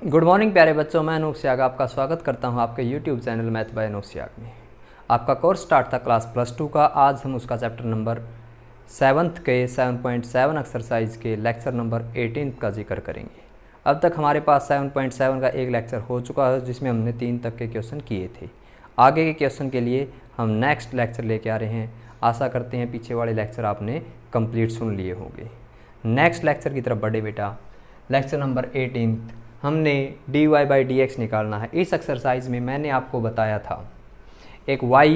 Good morning प्यारे बच्चों, मैं अनूप सियाग आपका स्वागत करता हूं आपके YouTube channel math by Anoop Siyag में। आपका कोर्स स्टार्ट था क्लास +2 का। आज हम उसका चैप्टर नंबर 7th के 7.7 एक्सरसाइज के लेक्चर नंबर 18 का जिक्र करेंगे। अब तक हमारे पास 7.7 का एक लेक्चर हो चुका है जिसमें हमने 3 तक के क्वेश्चन किए थे। आगे के क्वेश्चन के लिए हम नेक्स्ट लेक्चर लेके आ रहे हैं। आशा करते हैं पीछे वाले लेक्चर आपने कंप्लीट सुन लिए होंगे। नेक्स्ट लेक्चर की तरफ बढ़े बेटा। लेक्चर नंबर 18 हमने dy/dx निकालना है। इस एक्सरसाइज में मैंने आपको बताया था एक y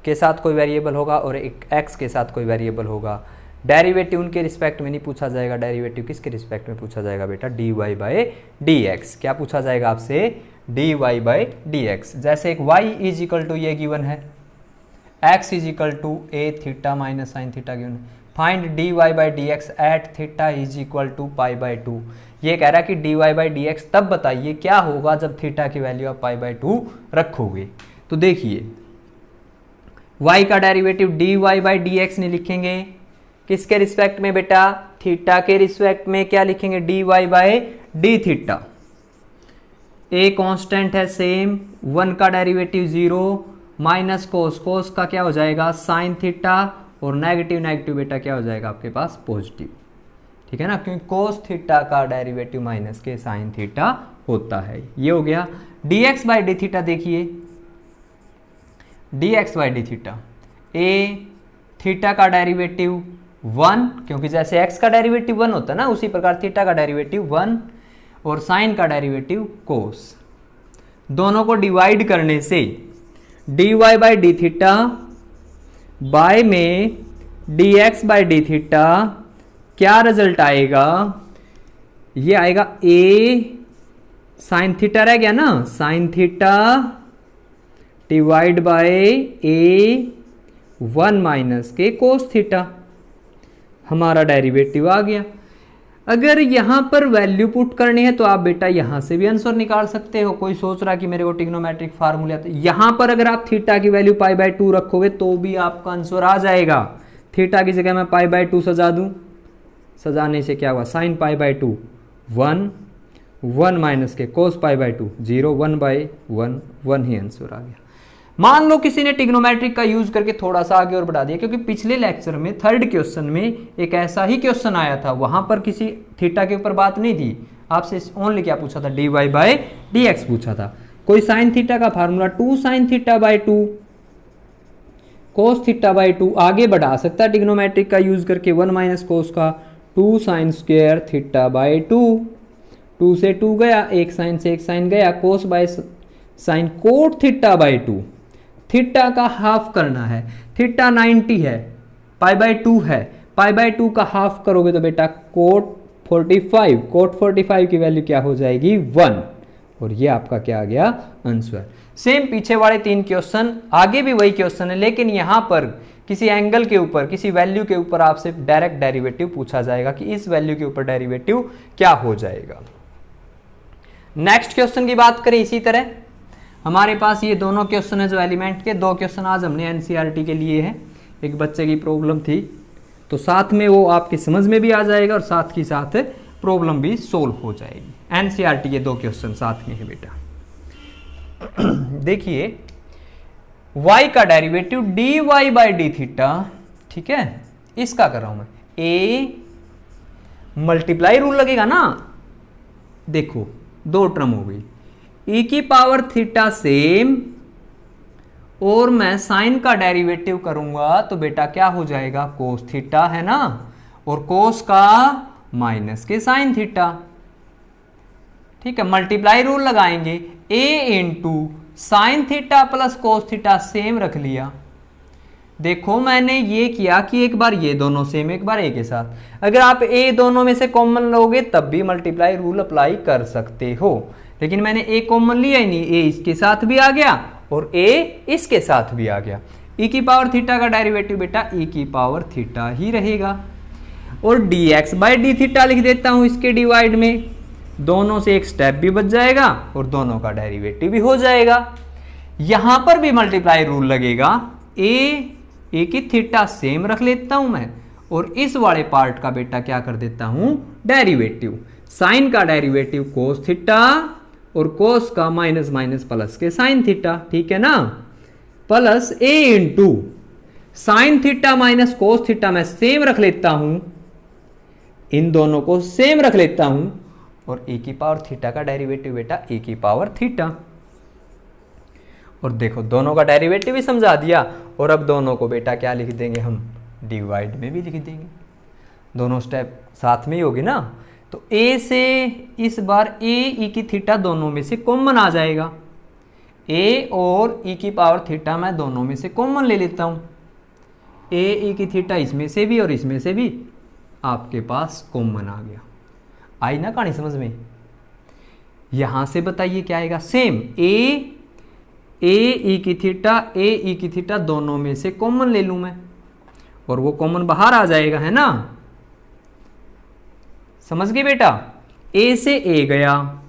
के साथ कोई वेरिएबल होगा और एक x के साथ कोई वेरिएबल होगा। डेरिवेटिव उनके रिस्पेक्ट में नहीं पूछा जाएगा, डेरिवेटिव किसके रिस्पेक्ट में पूछा जाएगा बेटा? dy/dx। क्या पूछा जाएगा आपसे? dy/dx। जैसे एक y इज इक्वल टू ये गिवन है, x is equal to a theta minus sine theta given है। Find dy/dx at theta is equal to π/2। ये कह रहा है कि dy/dx तब बताइए क्या होगा जब थीटा की वैल्यू आप π/2 रखोगे। तो देखिए y का डेरिवेटिव dy/dx नहीं लिखेंगे, किसके रिस्पेक्ट में बेटा? थीटा के रिस्पेक्ट में। क्या लिखेंगे? dy/d theta. a कांस्टेंट है सेम, 1 का डेरिवेटिव 0 माइनस कोस, कोस का क्या हो जाएगा? साइन थीटा, और नेगेटिव नेगेटिव बेटा क्या हो जाएगा आपके पास? पॉजिटिव। ठीक है ना, क्योंकि कोस थीटा का डेरिवेटिव माइनस के साइन थीटा होता है। ये हो गया dx/d थीटा। देखिए dx/d थीटा, a थीटा का डेरिवेटिव 1, क्योंकि जैसे x का डेरिवेटिव 1 होता है ना, उसी प्रकार थीटा का डेरिवेटिव 1 और साइन का डेरिवेटिव कोस। दोनों को डिवाइड करने से dy/d थीटा बाय में dx/d थीटा क्या रिजल्ट आएगा? ये आएगा a साइन थीटा रह गया ना, sine theta divide by a 1 minus के कोस थीटा। हमारा डेरिवेटिव आ गया। अगर यहां पर वैल्यू पुट करनी है तो आप बेटा यहां से भी आंसर निकाल सकते हो। कोई सोच रहा कि मेरे को ट्रिग्नोमेट्रिक फार्मूले आते, यहां पर अगर आप थीटा की वैल्यू π/2 रखोगे तो भी आपका आंसर आ जाएगा। थीटा की जगह मैं π/2 सजा दूं, सजाने से क्या हुआ? साइन π/2 1 माइनस के कोस π/2 0, 1/1 1 ही आंसर आ गया। मान लो किसी ने ट्रिग्नोमेट्रिक का यूज करके थोड़ा सा आगे और बढ़ा दिया, क्योंकि पिछले लेक्चर में 3rd क्वेश्चन में एक ऐसा ही क्वेश्चन आया था, वहां पर किसी थीटा के ऊपर बात नहीं थी। आपसे ओनली क्या पूछा था? dy/dx पूछा था। कोई साइन थीटा का फार्मूला 2 sin θ/2 cos θ/2 आगे बढ़ा सकता है ट्रिग्नोमेट्रिक का यूज करके। 1 माइनस कोस का 2 sin स्क्वायर θ/2, 2 से 2 गया, एक साइन से एक साइन गया, कोस बाय साइन कोट θ/2। थीटा का हाफ करना है, थीटा 90 है, π/2 है, π/2 का हाफ करोगे तो बेटा कोट 45, कोट 45 की वैल्यू क्या हो जाएगी? 1। और ये आपका क्या आ गया? आंसर। सेम पीछे वाले 3 क्वेश्चन, आगे भी वही क्वेश्चन है, लेकिन यहां पर किसी एंगल के ऊपर, किसी वैल्यू के ऊपर आपसे डायरेक्ट डेरिवेटिव पूछा जाएगा कि इस वैल्यू के ऊपर डेरिवेटिव क्या हो जाएगा। नेक्स्ट क्वेश्चन की बात करें इसी तरह, हमारे पास ये दोनों क्वेश्चन है जो एलिमेंट के। 2 क्वेश्चन आज हमने एनसीईआरटी के लिए है। एक बच्चे की प्रॉब्लम थी, तो साथ में वो आपकी समझ में भी आ जाएगा और साथ ही साथ प्रॉब्लम भी सोल्व हो जाएगी। एनसीईआरटी के 2 क्वेश्चन साथ में है बेटा। देखिए y का डेरिवेटिव dy/d थीटा, ठीक है, इसका कर रहा हूं मैं। a मल्टीप्लाई रूल लगेगा ना, देखो 2 टर्म हो गई, e की पावर थीटा सेम, और मैं साइन का डेरिवेटिव करूंगा तो बेटा क्या हो जाएगा? कोस थीटा है ना, और कोस का माइनस के साइन थीटा। ठीक है, मल्टीप्लाई रूल लगाएंगे, a into sine theta plus cos theta same रख लिया। देखो मैंने ये किया कि एक बार ये दोनों सेम, एक बार a के साथ। अगर आप a दोनों में से कॉमन लोगे तब भी मल्टीप्लाई रूल अप्लाई कर सकते हो, लेकिन मैंने a कॉमन लिया ही नहीं, a इसके साथ भी आ गया और a इसके साथ भी आ गया। e की पावर थीटा का डेरिवेटिव बेटा e की पावर थीटा ही रहेगा, और dx/d थीटा लिख देता हूं इसके डिवाइड में। दोनों से एक स्टेप भी बच जाएगा और दोनों का डेरिवेटिव भी हो जाएगा। यहां पर भी मल्टीप्लाई रूल लगेगा, a की थीटा सेम रख लेता हूं मैं, और इस वाले पार्ट का बेटा क्या कर देता हूं? डेरिवेटिव। साइन का डेरिवेटिव कोस थीटा और कोस का माइनस माइनस प्लस के साइन थीटा, ठीक है ना, plus A into sine theta minus cos theta मैं सेम रख लेता हूं, इन दोनों को सेम रख लेता हूं, और ए की पावर थीटा का डेरिवेटिव बेटा ए की पावर थीटा। और देखो दोनों का डेरिवेटिव भी समझा दिया, और अब दोनों को बेटा क्या लिख देंगे हम, डिवाइड में भी लिख देंगे, दोनों स्टेप साथ में ही होगी ना। तो ए से इस बार ए ई की थीटा दोनों में से कॉमन आ जाएगा, ए और ई की पावर थीटा मैं दोनों में से कॉमन ले लेता हूं, ए ई की थीटा इसमें से भी और इसमें से भी आपके पास कॉमन आ गया। आई ना कहानी समझ में। यहां से बताइए क्या आएगा, सेम ए ई की थीटा ए ई की थीटा दोनों में से कॉमन ले लूं मैं, और वो कॉमन बाहर आ जाएगा, है ना, समझ गए बेटा। ए से ए गया,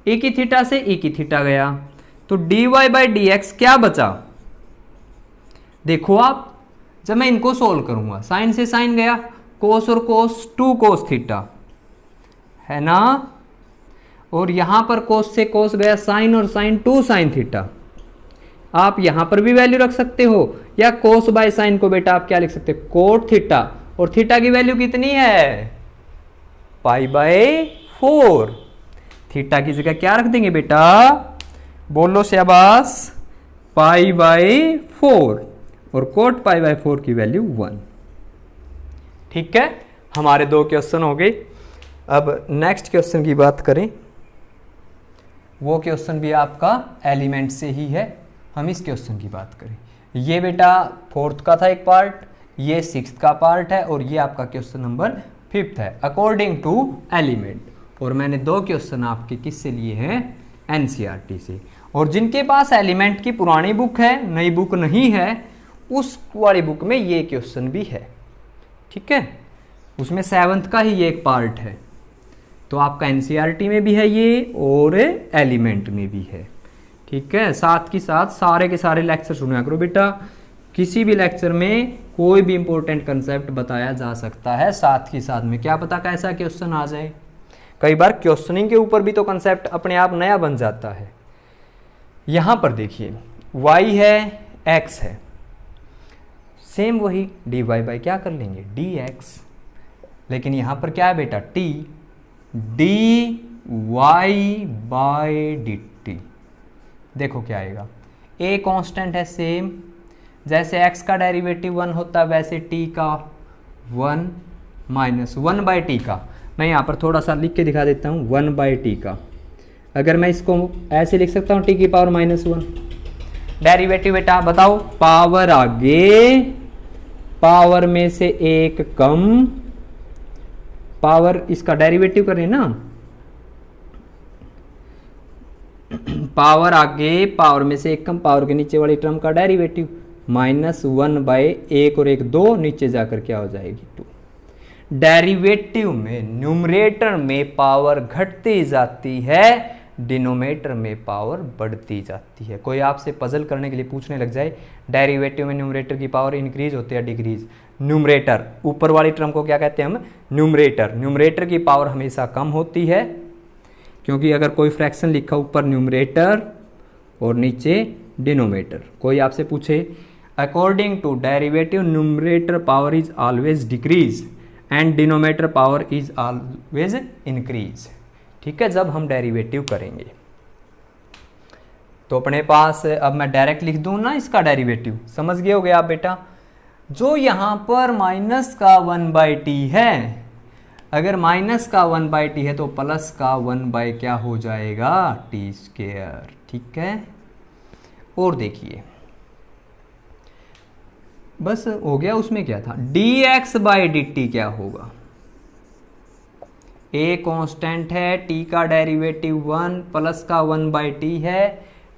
ए की थीटा से ई की थीटा गया, तो dy बाई डी एक्स क्या बचा, देखो आप, जब मैं इनको सोल्व करूंगा, साइन से साइन गया, कोस और कोस 2 कोस थीटा, है ना, और यहां पर कोस से कोस गया साइन, और साइन 2 साइन थीटा। आप यहां पर भी वैल्यू रख सकते हो, या कोस बाय साइन को बेटा आप क्या लिख सकते हो, कोट थीटा, और थीटा की वैल्यू कितनी है, पाई बाय 4। थीटा की जगह क्या रख देंगे बेटा, बोलो शाबाश, पाई बाय 4, और कोट पाई बाय 4 की वैल्यू 1। ठीक है, हमारे 2 क्वेश्चन हो गए। अब नेक्स्ट क्वेश्चन की बात करें, वो क्वेश्चन भी आपका एलिमेंट से ही है, हम इस क्वेश्चन की बात करें। ये बेटा 4th का था एक पार्ट, ये 6th का पार्ट है, और ये आपका क्वेश्चन नंबर 5th है अकॉर्डिंग टू एलिमेंट। और मैंने 2 क्वेश्चन आपके किससे लिए हैं, एनसीईआरटी से। और जिनके पास एलिमेंट की पुरानी बुक है, नई बुक नहीं है, उस वाली बुक में ये क्वेश्चन भी है, ठीक है, उसमें 7th का ही ये एक पार्ट है। तो आपका एनसीईआरटी में भी है ये, और एलिमेंट में भी है, ठीक है। साथ के साथ सारे के सारे लेक्चर सुना करो बेटा, किसी भी लेक्चर में कोई भी इंपॉर्टेंट कंसेप्ट बताया जा सकता है, साथ ही साथ में क्या पता कैसा क्वेश्चन आ जाए। कई बार क्वेश्चनिंग के ऊपर भी तो कंसेप्ट अपने आप नया बन जाता है। यहां पर देखिए y है, x है, सेम वही dy बाई क्या कर लेंगे, dx, लेकिन यहां पर क्या है बेटा, t, dy बाई dt। देखो क्या आएगा, a कांस्टेंट है सेम, जैसे x का डेरिवेटिव 1 होता वैसे t का 1 माइनस 1 बाई टी का, मैं यहाँ पर थोड़ा सा लिख के दिखा देता हूँ, 1 बाई टी का। अगर मैं इसको ऐसे लिख सकता हूँ, t की पावर -1, डेरिवेटिव बेटा बताओ, पावर आगे, पावर में से एक कम, पावर इसका डेरिवेटिव करें ना, पावर आगे, पावर में से एक कम, पावर के नीचे वाली टर्म का डेरिवेटिव, -1 बाई 1 और 1 2, नीचे जाकर क्या हो जाएगी 2। डेरिवेटिव में न्यूमरेटर में पावर घटती जाती है, डिनोमिनेटर में पावर बढ़ती जाती है। कोई आपसे पजल करने के लिए पूछने लग जाए, डेरिवेटिव में न्यूमरेटर की पावर इंक्रीज होती है डिक्रीज, न्यूमरेटर ऊपर वाली टर्म को क्या कहते हैं हम, न्यूमरेटर, न्यूमरेटर की पावर हमेशा कम होती है, क्योंकि अगर कोई फ्रैक्शन लिखा ऊपर न्यूमरेटर और नीचे डिनोमिनेटर, कोई आपसे पूछे according to derivative numerator power is always decrease and denominator power is always increase, ठीक है, जब हम डेरिवेटिव करेंगे। तो अपने पास अब मैं डायरेक्ट लिख दूं ना इसका डेरिवेटिव, समझ गए होगे आप बेटा। जो यहां पर माइनस का 1 बाई टी है, अगर माइनस का 1 बाई टी है तो प्लस का 1 बाई क्या हो जाएगा, टी स्क्वायर, ठीक है। और देखिए बस हो गया, उसमें क्या था, dx बाई dt क्या होगा, a कांस्टेंट है, t का डेरिवेटिव 1 प्लस का 1 बाई टी है,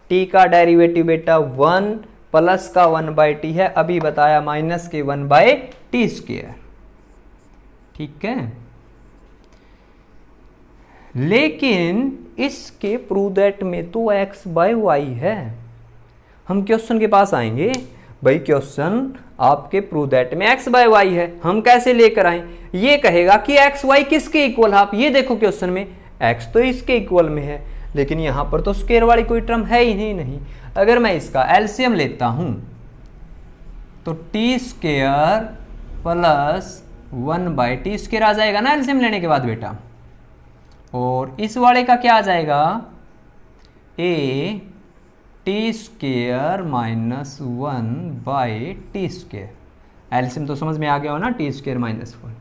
t का डेरिवेटिव बेटा 1 प्लस का 1 बाई टी है, अभी बताया माइनस के 1 बाई टी स्क्वायर, ठीक है। लेकिन इसके प्रूव दैट में तो x बाई वाई है। हम क्वेश्चन के पास आएंगे, भाई क्वेश्चन आपके प्रूव दैट में x बाय वाई है। हम कैसे लेकर आए, ये कहेगा कि x y किसके इक्वल है। आप ये देखो क्वेश्चन में x तो इसके इक्वल में है, लेकिन यहां पर तो स्क्वायर वाली कोई टर्म है ही नहीं। अगर मैं इसका एलसीएम लेता हूं तो टी स्क्वायर प्लस 1/t² आ जाएगा ना एलसीएम लेने के बाद बेटा। और इस वाले का क्या आ जाएगा, a t² minus 1/t²। LCM तो समझ में आ गया हो ना, t² माइनस 1।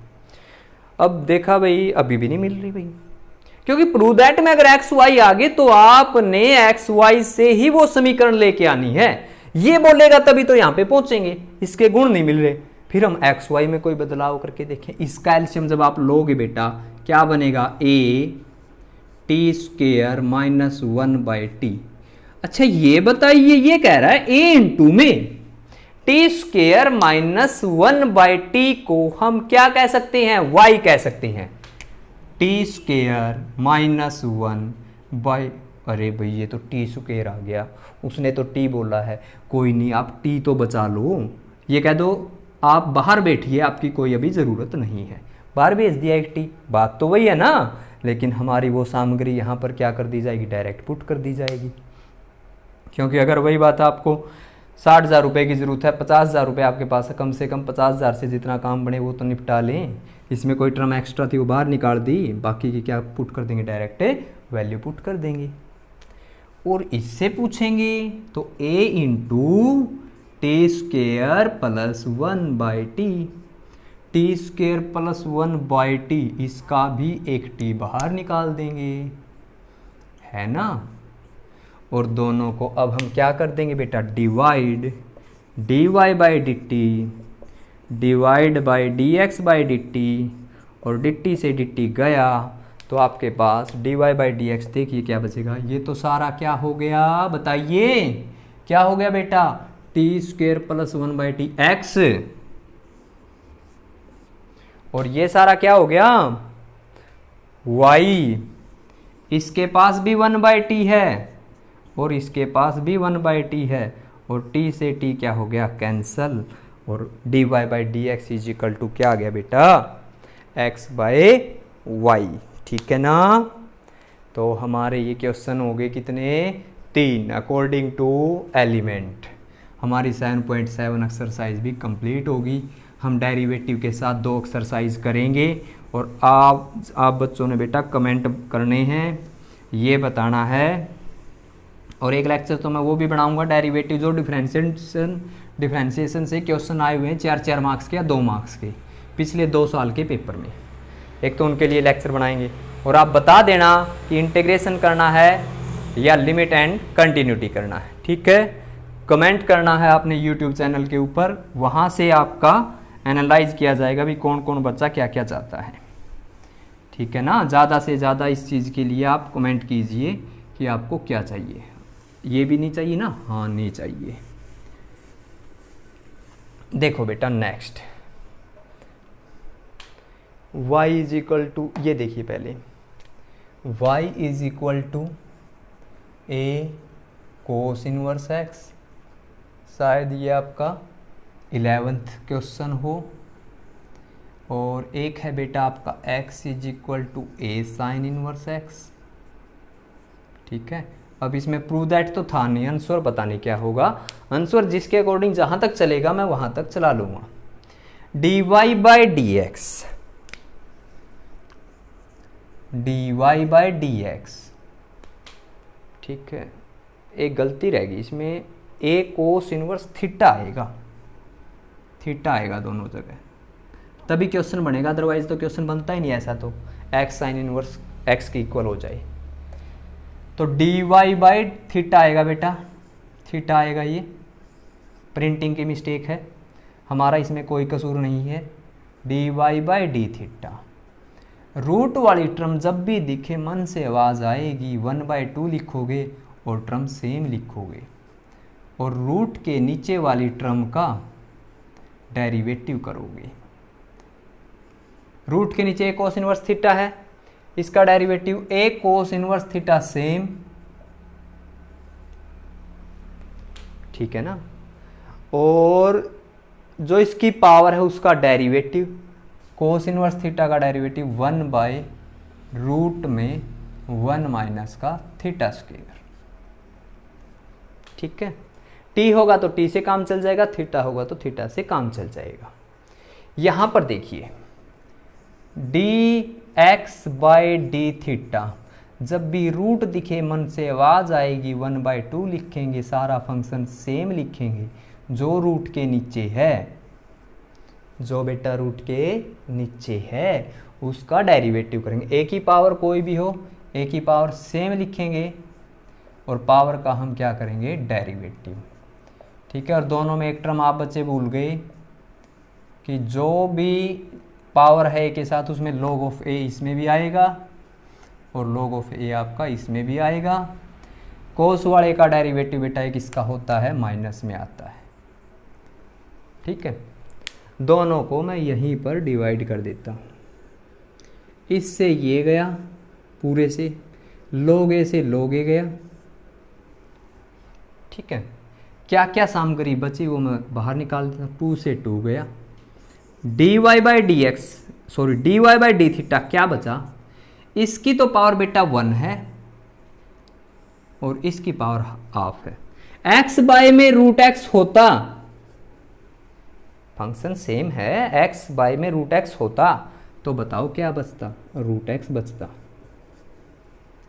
अब देखा भाई, अभी भी नहीं मिल रही भाई, क्योंकि प्रूव दैट में अगर एक्स वाई आ गए तो आपने एक्स वाई से ही वो समीकरण लेके आनी है। ये बोलेगा तभी तो यहां पे पहुंचेंगे, इसके गुण नहीं मिल रहे, फिर हम एक्स वाई में कोई बदलाव करके देखें। इसका एलसीएम जब आप लोगे बेटा क्या बनेगा, a t² माइनस 1/t। अच्छा ये बताइए, ये कह रहा है a इंटू में t² माइनस 1/t को हम क्या कह सकते हैं, y कह सकते हैं। t² माइनस 1 अरे भाई ये तो t² आ गया, उसने तो t बोला है। कोई नहीं, आप t तो बचा लो, ये कह दो आप बाहर बैठिए, आपकी कोई अभी ज़रूरत नहीं है। बाहर भेज दिया एक t, बात तो वही है ना, लेकिन हमारी वो सामग्री यहाँ पर क्या कर दी जाएगी, डायरेक्ट पुट कर दी जाएगी। क्योंकि अगर वही बात आपको 60,000 रुपये की ज़रूरत है, 50,000 रुपये आपके पास है, कम से कम 50,000 से जितना काम बने वो तो निपटा लें। इसमें कोई टर्म एक्स्ट्रा थी वो बाहर निकाल दी, बाकी की क्या पुट कर देंगे, डायरेक्ट वैल्यू पुट कर देंगे। और इससे पूछेंगे तो a into t² plus 1/t, t² plus 1/t, इसका भी एक t बाहर निकाल देंगे, है ना। और दोनों को अब हम क्या कर देंगे बेटा, divide, dy/dt divide by dx/dt, और dt से dt गया तो आपके पास dy/dx, देखिए क्या बचेगा, ये तो सारा क्या हो गया बताइए, क्या हो गया बेटा, t² प्लस 1/t x, और ये सारा क्या हो गया y। इसके पास भी 1/t है और इसके पास भी 1/t है, और t से t क्या हो गया, कैंसल, और dy/dx इज इक्वल टू क्या आ गया बेटा, x/y। ठीक है ना। तो हमारे ये क्वेश्चन हो गए कितने, 3 अकॉर्डिंग टू एलिमेंट। हमारी 7.7 एक्सरसाइज भी कंप्लीट होगी। हम डेरिवेटिव के साथ 2 एक्सरसाइज करेंगे, और आप बच्चों ने बेटा कमेंट करने हैं, ये बताना है। और एक लेक्चर तो मैं वो भी बनाऊंगा डेरिवेटिव, जो डिफरेंशिएशन से क्वेश्चन आए हुए हैं 4-4 मार्क्स के या 2 मार्क्स के पिछले 2 साल के पेपर में, एक तो उनके लिए लेक्चर बनाएंगे। और आप बता देना कि इंटीग्रेशन करना है या लिमिट एंड कंटिन्यूटी करना है, ठीक है। कमेंट करना है आपने यूट्यूब चैनल के ऊपर, वहाँ से आपका एनालाइज किया जाएगा भी कौन कौन बच्चा क्या क्या चाहता है, ठीक है ना। ज़्यादा से ज़्यादा इस चीज़ के लिए आप कमेंट कीजिए कि आपको क्या चाहिए। ये भी नहीं चाहिए ना, हाँ नहीं चाहिए। देखो बेटा next, y is equal to, ये देखिए पहले y is equal to a cos inverse x, शायद ये आपका 11th क्वेश्चन हो। और एक है बेटा आपका x is equal to a sine inverse x, ठीक है। अब इसमें प्रूव दैट तो था नहीं, आंसर पता नहीं क्या होगा, आंसर जिसके अकॉर्डिंग जहां तक चलेगा मैं वहां तक चला लूंगा। dy/dx, dy/dx, ठीक है। एक गलती रहेगी इसमें, a कोस इनवर्स थीटा आएगा, थीटा आएगा दोनों जगह, तभी क्वेश्चन बनेगा, अदरवाइज तो क्वेश्चन बनता ही नहीं ऐसा तो x साइन इनवर्स x के इक्वल हो जाए। तो dy/थीटा आएगा बेटा, थीटा आएगा, ये प्रिंटिंग की मिस्टेक है, हमारा इसमें कोई कसूर नहीं है। dy/d थीटा, रूट वाली टर्म जब भी दिखे मन से आवाज़ आएगी 1/2 लिखोगे और टर्म सेम लिखोगे, और रूट के नीचे वाली टर्म का डेरिवेटिव करोगे। रूट के नीचे a कोस इनवर्स थीटा है, इसका derivative a cos inverse theta same, ठीक है ना। और जो इसकी पावर है उसका डेरिवेटिव, कोस इनवर्स थीटा का डेरिवेटिव 1/रूट में 1 माइनस का थीटा स्क्वायर। ठीक है, टी होगा तो टी से काम चल जाएगा, थीटा होगा तो थीटा से काम चल जाएगा। यहां पर देखिए D x by d theta, जब भी रूट दिखे मन से आवाज आएगी 1/2 लिखेंगे, सारा फंक्शन सेम लिखेंगे। जो रूट के नीचे है, जो बेटा रूट के नीचे है उसका डेरिवेटिव करेंगे। एक ही पावर कोई भी हो, एक ही पावर सेम लिखेंगे और पावर का हम क्या करेंगे, डेरिवेटिव। ठीक है, और दोनों में एक टर्म आप बच्चे भूल गए कि जो भी पावर है ए के साथ उसमें log ऑफ ए इसमें भी आएगा और log ऑफ ए आपका इसमें भी आएगा। कोस वाले का डेरिवेटिव बेटा एक इसका होता है माइनस में आता है। ठीक है, दोनों को मैं यहीं पर डिवाइड कर देता हूँ। इससे ये गया पूरे से, log ए से log ए गया। ठीक है, क्या क्या सामग्री बची वो मैं बाहर निकाल देता हूँ। 2 से 2 गया, d y by d x, sorry d y by d theta क्या बचा, इसकी तो पावर बेटा 1 है और इसकी पावर हाफ है। एक्स बाय में रूट एक्स होता, फंक्शन सेम है, एक्स बाय में रूट एक्स होता तो बताओ क्या बचता, रूट एक्स बचता।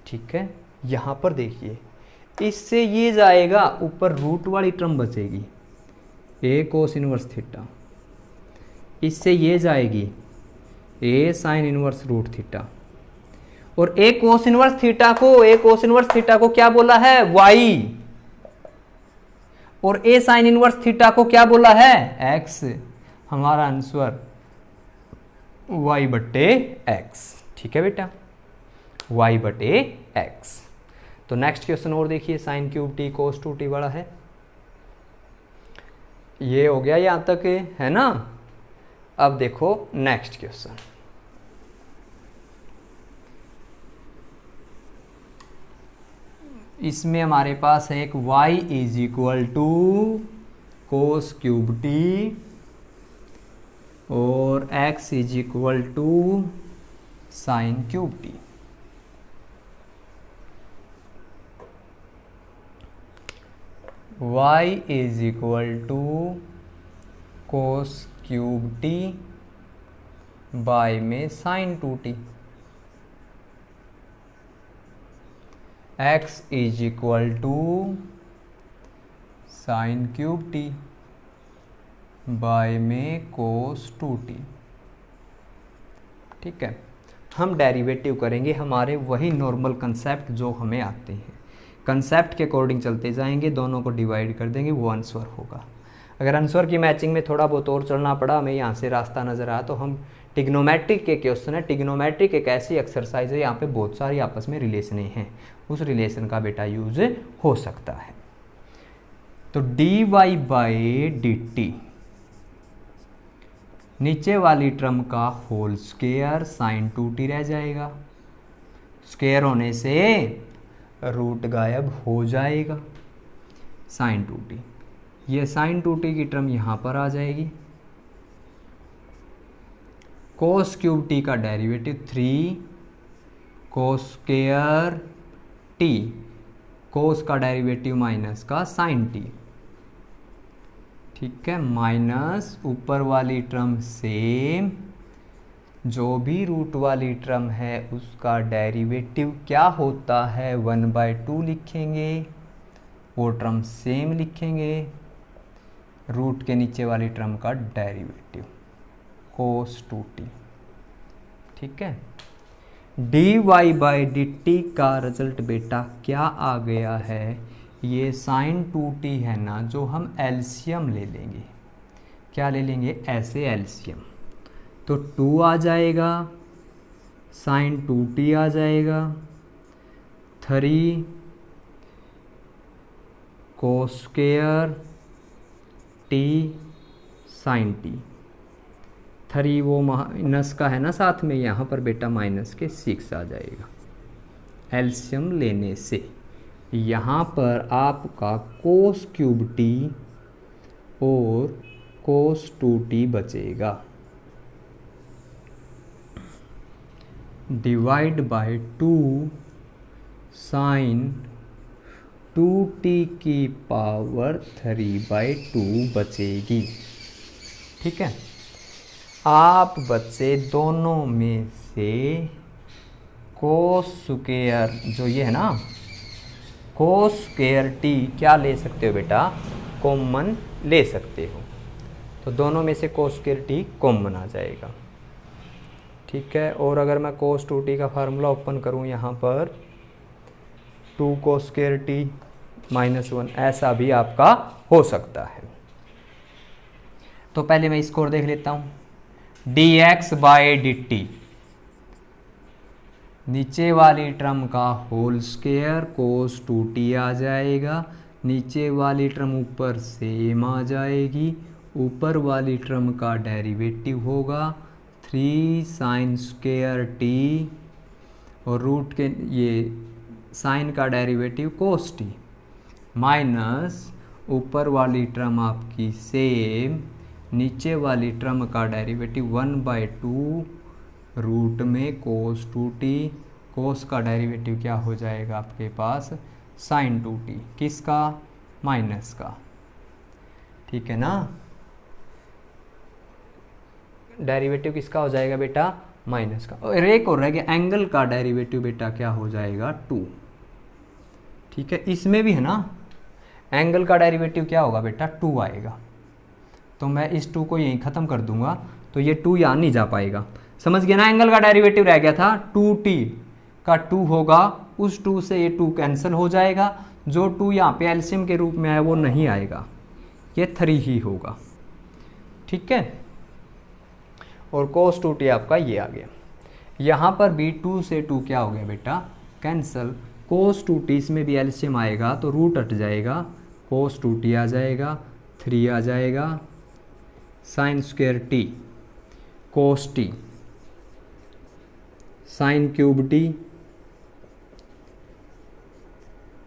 ठीक है, यहां पर देखिए इससे ये जाएगा, ऊपर रूट वाली टर्म बचेगी ए कोस इनवर्स थीटा, इससे ये जाएगी ए साइन इनवर्स रूट थीटा, और ए कोस इनवर्स थीटा को क्या बोला है, वाई, और ए साइन इनवर्स थीटा को क्या बोला है, एक्स। हमारा आंसर y/x। ठीक है बेटा, y/x। तो नेक्स्ट क्वेश्चन और देखिए, साइन क्यूब टी कोस 2t वाला है। ये हो गया यहां तक है ना। अब देखो नेक्स्ट क्वेश्चन, इसमें हमारे पास है एक y = कोस क्यूब टी और x = sine cube T. y = cos cube T by में sine 2t, x = sine cube T by में कोस 2t। ठीक है, हम डेरिवेटिव करेंगे हमारे वही नॉर्मल कंसेप्ट जो हमें आते हैं, कंसेप्ट के अकॉर्डिंग चलते जाएंगे, दोनों को डिवाइड कर देंगे, वो आंसर होगा। अगर आंसर की मैचिंग में थोड़ा बहुत और चलना पड़ा, हमें यहाँ से रास्ता नज़र आया, तो हम टिग्नोमेट्रिक के क्वेश्चन है, टिग्नोमेट्रिक एक ऐसी एक्सरसाइज है यहाँ पे बहुत सारी आपस में रिलेशनें हैं, उस रिलेशन का बेटा यूज हो सकता है। तो dy/dt नीचे वाली टर्म का होल स्क्वायर साइन 2t रह जाएगा, स्क्वायर होने से रूट गायब हो जाएगा, साइन 2t। ये साइन 2t की टर्म यहाँ पर आ जाएगी, कोस क्यूब टी का डेरिवेटिव 3 कोस स्क्वायर टी, कोस का डेरिवेटिव माइनस का साइन टी। ठीक है, माइनस ऊपर वाली टर्म सेम, जो भी रूट वाली टर्म है उसका डेरिवेटिव क्या होता है, 1/2 लिखेंगे, वो टर्म सेम लिखेंगे, रूट के नीचे वाली टर्म का डेरिवेटिव कोस 2t। ठीक है, dy/dt का रिजल्ट बेटा क्या आ गया है, ये साइन 2t है ना, जो हम एलसीएम ले लेंगे, क्या ले लेंगे, ऐसे एलसीएम, तो 2 आ जाएगा, साइन 2t आ जाएगा, 3 cos square t sine t, 3 वो माइनस का है ना साथ में, यहाँ पर बेटा माइनस के 6 आ जाएगा। एलसीएम लेने से यहाँ पर आपका कोस क्यूब टी और कोस 2t बचेगा, डिवाइड बाय 2 साइन 2t की पावर 3/2 बचेगी। ठीक है, आप बच्चे दोनों में से कोस स्क्वायर जो ये है ना, कोस स्क्वायर टी क्या ले सकते हो बेटा, कॉमन ले सकते हो। तो दोनों में से कोस स्क्वायर टी कॉमन आ जाएगा। ठीक है, और अगर मैं कोस 2t का फार्मूला ओपन करूँ यहाँ पर 2 कोस स्क्वायर टी -1, ऐसा भी आपका हो सकता है। तो पहले मैं स्कोर देख लेता हूँ, dx/dt नीचे वाली टर्म का होल स्क्वायर कोस 2t आ जाएगा, नीचे वाली टर्म ऊपर सेम आ जाएगी, ऊपर वाली टर्म का डेरिवेटिव होगा 3 साइन स्क्वायर t, और रूट के ये साइन का डेरिवेटिव कोस t, माइनस ऊपर वाली टर्म आपकी सेम, नीचे वाली टर्म का डेरिवेटिव 1/2 रूट में कोस 2t, कोस का डेरिवेटिव क्या हो जाएगा आपके पास साइन 2t, किसका, माइनस का। ठीक है ना, डेरिवेटिव किसका हो जाएगा बेटा, माइनस का। और एक और रह गया, एंगल का डेरिवेटिव बेटा क्या हो जाएगा 2। ठीक है, इसमें भी है ना, एंगल का डेरिवेटिव क्या होगा बेटा 2 आएगा। तो मैं इस 2 को यहीं ख़त्म कर दूंगा, तो ये 2 यहाँ नहीं जा पाएगा। समझ गया ना, एंगल का डेरिवेटिव रह गया था 2t का 2 होगा, उस 2 से ये 2 कैंसिल हो जाएगा, जो 2 यहाँ पे एलसीएम के रूप में आया वो नहीं आएगा, ये 3 ही होगा। ठीक है, और cos 2t आपका ये आ गया। यहाँ पर भी 2 से 2 क्या हो गया बेटा, कैंसिल, cos 2t इसमें भी एलसीएम आएगा तो रूट हट जाएगा, cos 2t आ जाएगा, 3 आ जाएगा, sine square T cos t, sign cube T,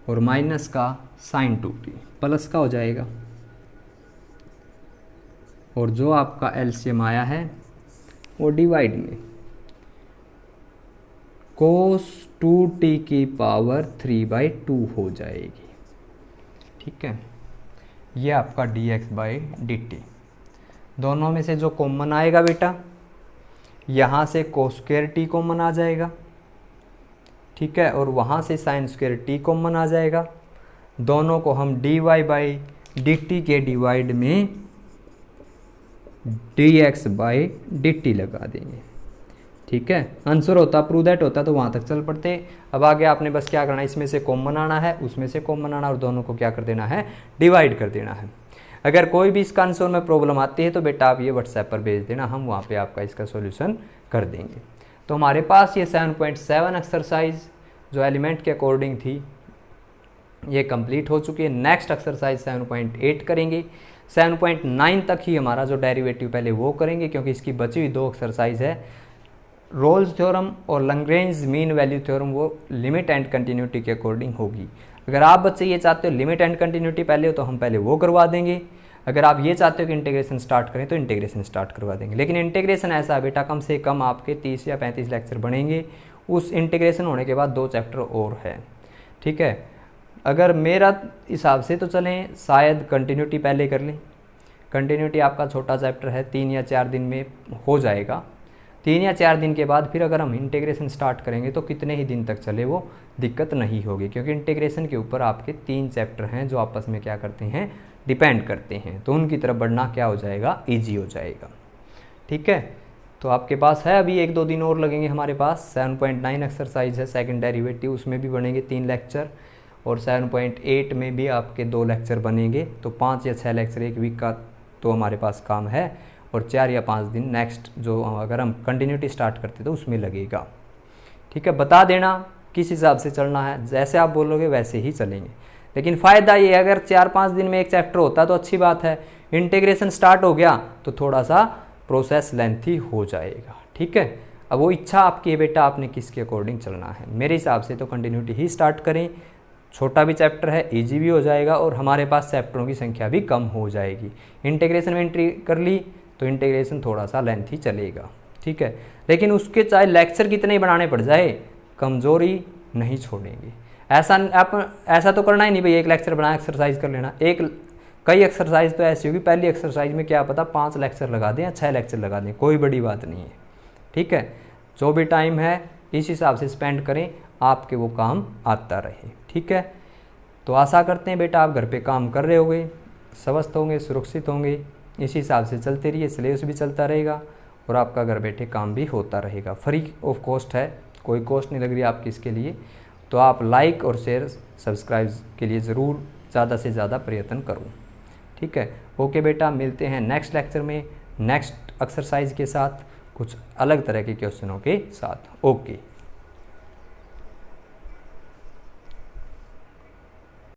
और माइनस का साइन 2t, प्लस का हो जाएगा, और जो आपका एलसीएम आया है वो डिवाइड में कोस 2t की पावर 3/2 हो जाएगी। ठीक है, ये आपका dx/dt। दोनों में से जो कॉमन आएगा बेटा, यहाँ से कोस स्क्वायर टी कॉमन आ जाएगा। ठीक है, और वहाँ से साइन स्क्वायर टी कॉमन आ जाएगा। दोनों को हम dy/dt के डिवाइड में dx/dt लगा देंगे। ठीक है, आंसर होता प्रूव दैट होता तो वहाँ तक चल पड़ते। अब आगे आपने बस क्या करना है, इसमें से कॉमन आना है, उसमें से कॉमन आना, और दोनों को क्या कर देना है, डिवाइड कर देना है। अगर कोई भी इसका आंसर में प्रॉब्लम आती है तो बेटा आप ये व्हाट्सएप पर भेज देना, हम वहाँ पे आपका इसका सॉल्यूशन कर देंगे। तो हमारे पास ये 7.7 एक्सरसाइज जो एलिमेंट के अकॉर्डिंग थी ये कंप्लीट हो चुकी है। नेक्स्ट एक्सरसाइज 7.8 करेंगे। 7.9 तक ही हमारा जो डेरिवेटिव पहले वो करेंगे, क्योंकि इसकी बची हुई 2 एक्सरसाइज है, रोल्स थ्योरम और लैग्रेंज मीन वैल्यू थ्योरम, वो लिमिट एंड कंटिन्यूटी के अकॉर्डिंग होगी। अगर आप बच्चे ये चाहते हो लिमिट एंड कंटिन्यूटी पहले हो तो हम पहले वो करवा देंगे। अगर आप ये चाहते हो कि इंटीग्रेशन स्टार्ट करें तो इंटीग्रेशन स्टार्ट करवा देंगे। लेकिन इंटीग्रेशन ऐसा है बेटा, कम से कम आपके 30 या 35 लेक्चर बनेंगे। उस इंटीग्रेशन होने के बाद 2 चैप्टर और है। ठीक है, अगर मेरा हिसाब से तो चलें शायद कंटिन्यूटी पहले कर लें। कंटिन्यूटी आपका छोटा चैप्टर है, 3 या 4 दिन में हो जाएगा। 3 या 4 दिन के बाद फिर अगर हम इंटीग्रेशन स्टार्ट करेंगे तो कितने ही दिन तक चले वो दिक्कत नहीं होगी, क्योंकि इंटीग्रेशन के ऊपर आपके 3 चैप्टर हैं जो आपस में क्या करते हैं, डिपेंड करते हैं। तो उनकी तरफ बढ़ना क्या हो जाएगा, ईजी हो जाएगा। ठीक है, तो आपके पास है अभी 1-2 दिन और लगेंगे हमारे पास। 7.9 एक्सरसाइज है सेकंड डेरिवेटिव, उसमें भी बनेंगे 3 लेक्चर, और 7.8 में भी आपके 2 लेक्चर बनेंगे। तो 5 या 6 लेक्चर एक वीक का तो हमारे पास काम है, और 4 या 5 दिन नेक्स्ट जो अगर हम कंटिन्यूटी स्टार्ट करते तो उसमें लगेगा। ठीक है, बता देना किस हिसाब से चलना है, जैसे आप बोलोगे वैसे ही चलेंगे। लेकिन फ़ायदा ये है अगर 4-5 दिन में एक चैप्टर होता तो अच्छी बात है। इंटीग्रेशन स्टार्ट हो गया तो थोड़ा सा प्रोसेस लेंथी हो जाएगा। ठीक है, अब वो इच्छा आपकी है बेटा, आपने किसके अकॉर्डिंग चलना है। मेरे हिसाब से तो कंटिन्यूटी ही स्टार्ट करें, छोटा भी चैप्टर है, इजी भी हो जाएगा और हमारे पास चैप्टरों की संख्या भी कम हो जाएगी। इंटीग्रेशन में एंट्री कर ली तो इंटीग्रेशन थोड़ा सा लेंथी चलेगा, ठीक है, लेकिन उसके चाहे लेक्चर कितने ही बनाने पड़ जाए कमज़ोरी नहीं छोड़ेंगे। ऐसा तो करना ही नहीं भाई एक लेक्चर बना एक्सरसाइज कर लेना। कई एक्सरसाइज तो ऐसी होगी, पहली एक्सरसाइज में क्या पता 5 लेक्चर लगा दें या 6 लेक्चर लगा दें, कोई बड़ी बात नहीं है, ठीक है। जो भी टाइम है इस हिसाब से स्पेंड करें, आपके वो काम आता रहे, ठीक है। तो आशा करते हैं बेटा आप घर पे काम कर रहे होंगे, स्वस्थ होंगे, सुरक्षित होंगे, इसी हिसाब से चलते रहिए, सिलेबस भी चलता रहेगा और आपका घर बैठे काम भी होता रहेगा। फ्री ऑफ कॉस्ट है, कोई कॉस्ट नहीं लग रही आपकी इसके लिए। तो आप लाइक और शेयर सब्सक्राइब के लिए ज़रूर ज़्यादा से ज़्यादा प्रयत्न करूँ, ठीक है। ओके बेटा, मिलते हैं नेक्स्ट लेक्चर में नेक्स्ट एक्सरसाइज के साथ, कुछ अलग तरह के क्वेश्चनों के साथ। ओके।